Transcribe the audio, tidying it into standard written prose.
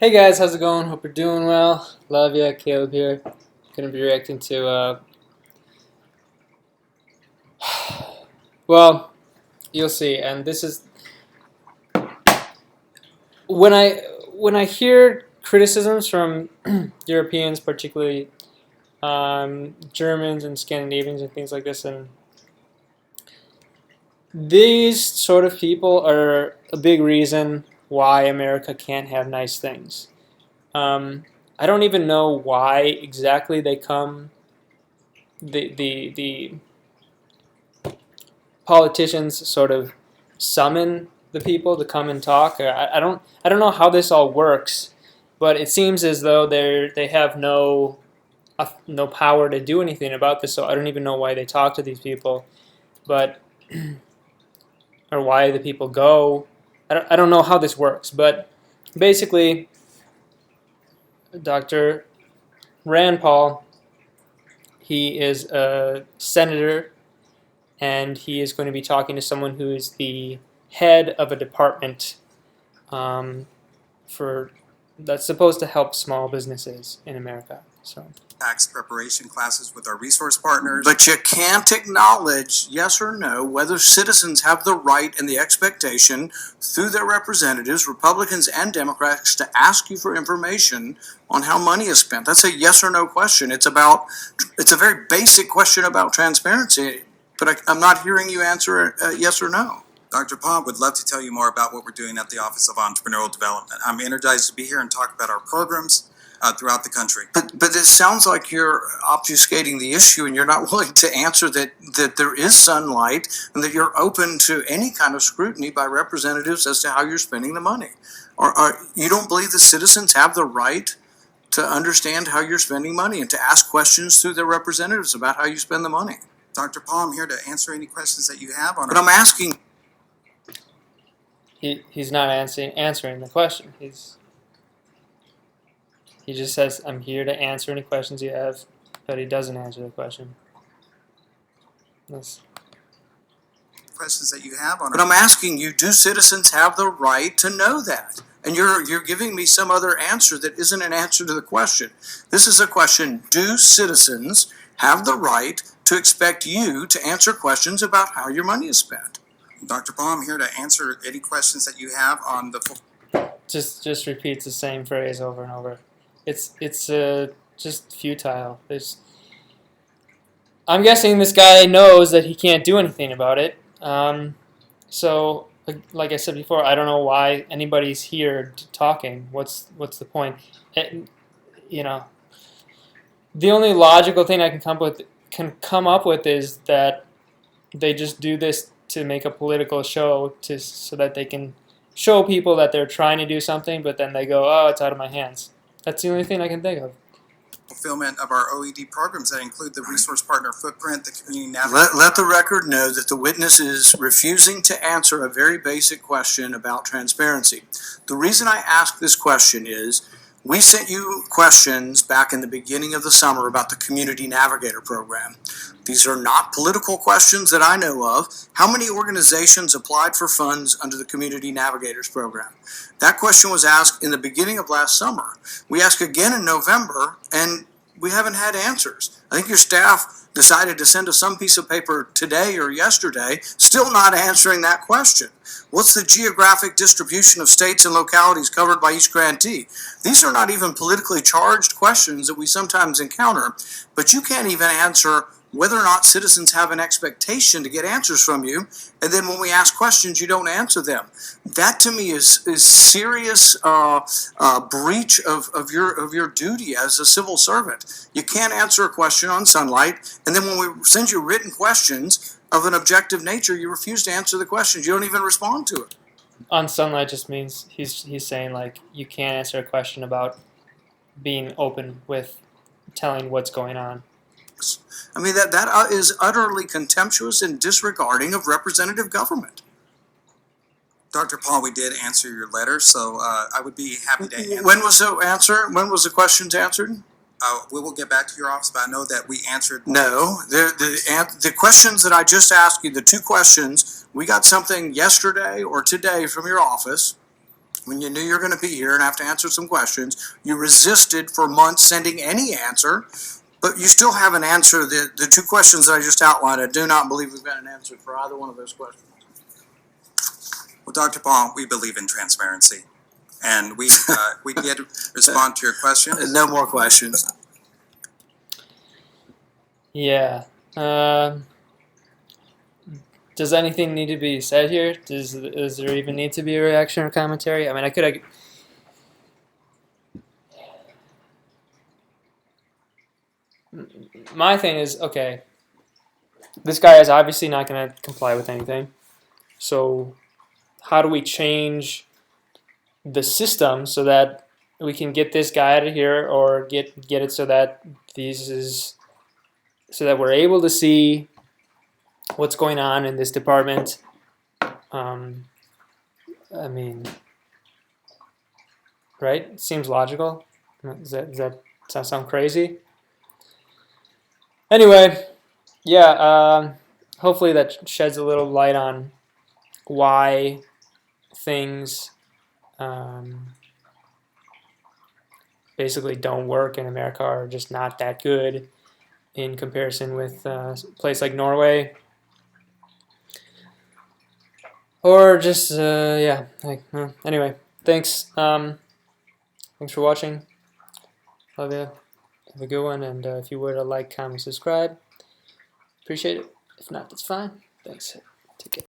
Hey guys, how's it going? Hope you're doing well. Love ya, Caleb here. Gonna be reacting to well, you'll see. And this is when I hear criticisms from Europeans, particularly Germans and Scandinavians and things like this, and these sort of people are a big reason why America can't have nice things. I don't even know why exactly they come. The politicians sort of summon the people to come and talk. I don't know how this all works, but it seems as though they have no power to do anything about this. So I don't even know why they talk to these people, but or why the people go. I don't know how this works, but basically, Dr. Rand Paul, he is a senator, and he is going to be talking to someone who is the head of a department um, for that's supposed to help small businesses in America. So tax preparation classes with our resource partners. But you can't acknowledge, yes or no, whether citizens have the right and the expectation through their representatives, Republicans and Democrats, to ask you for information on how money is spent. That's a yes or no question. It's a very basic question about transparency, but I'm not hearing you answer yes or no. Dr. Palm would love to tell you more about what we're doing at the Office of Entrepreneurial Development. I'm energized to be here and talk about our programs throughout the country. But it sounds like you're obfuscating the issue, and you're not willing to answer that there is sunlight and that you're open to any kind of scrutiny by representatives as to how you're spending the money. Or you don't believe the citizens have the right to understand how you're spending money and to ask questions through their representatives about how you spend the money? Dr. Paul, I'm here to answer any questions that you have on it. But I'm asking. he's not answering the question. He just says, "I'm here to answer any questions you have," but he doesn't answer the question. That's questions that you have on it. But I'm asking you, do citizens have the right to know that? And you're giving me some other answer that isn't an answer to the question. This is a question: do citizens have the right to expect you to answer questions about how your money is spent? Dr. Paul, I'm here to answer any questions that you have on the. just repeats the same phrase over and over. It's just futile. I'm guessing this guy knows that he can't do anything about it. So, like I said before, I don't know why anybody's here talking. What's the point? You know, the only logical thing I can come up with is that they just do this to make a political show so that they can show people that they're trying to do something, but then they go, "Oh, it's out of my hands." That's the only thing I can think of. Fulfillment of our OED programs that include the resource partner footprint, the community navigation. Let the record know that the witness is refusing to answer a very basic question about transparency. The reason I ask this question is we sent you questions back in the beginning of the summer about the Community Navigator program. These are not political questions that I know of. How many organizations applied for funds under the Community Navigators program? That question was asked in the beginning of last summer. We asked again in November, and we haven't had answers. I think your staff decided to send us some piece of paper today or yesterday, still not answering that question. What's the geographic distribution of states and localities covered by each grantee? These are not even politically charged questions that we sometimes encounter, but you can't even answer whether or not citizens have an expectation to get answers from you, and then when we ask questions, you don't answer them. That to me is serious breach of your duty as a civil servant. You can't answer a question on sunlight, and then when we send you written questions of an objective nature, you refuse to answer the questions. You don't even respond to it. On sunlight just means he's saying like you can't answer a question about being open with telling what's going on. I mean, that is utterly contemptuous and disregarding of representative government. Dr. Paul, we did answer your letter, so I would be happy to answer. When was the answer? When was the questions answered? We will get back to your office, but I know that we answered. No, the questions that I just asked you, the two questions, we got something yesterday or today from your office. when you knew you were going to be here and have to answer some questions. You resisted for months sending any answer, but you still haven't answered the two questions that I just outlined. I do not believe we've got an answer for either one of those questions. Well, Dr. Paul, we believe in transparency, and we did respond to your question. No more questions. Yeah. Does anything need to be said here? Does there even need to be a reaction or commentary? I mean, I could. My thing is, okay, this guy is obviously not going to comply with anything. So how do we change the system so that we can get this guy out of here, or get it so that so that we're able to see what's going on in this department? I mean, right? It seems logical. Does that sound crazy? Anyway, yeah. Hopefully that sheds a little light on why things basically don't work in America, or just not that good in comparison with a place like Norway. Or just, yeah. Anyway, thanks. Thanks for watching. Love you. Have a good one. And if you would, like, comment, subscribe. Appreciate it. If not, that's fine. Thanks. Take care.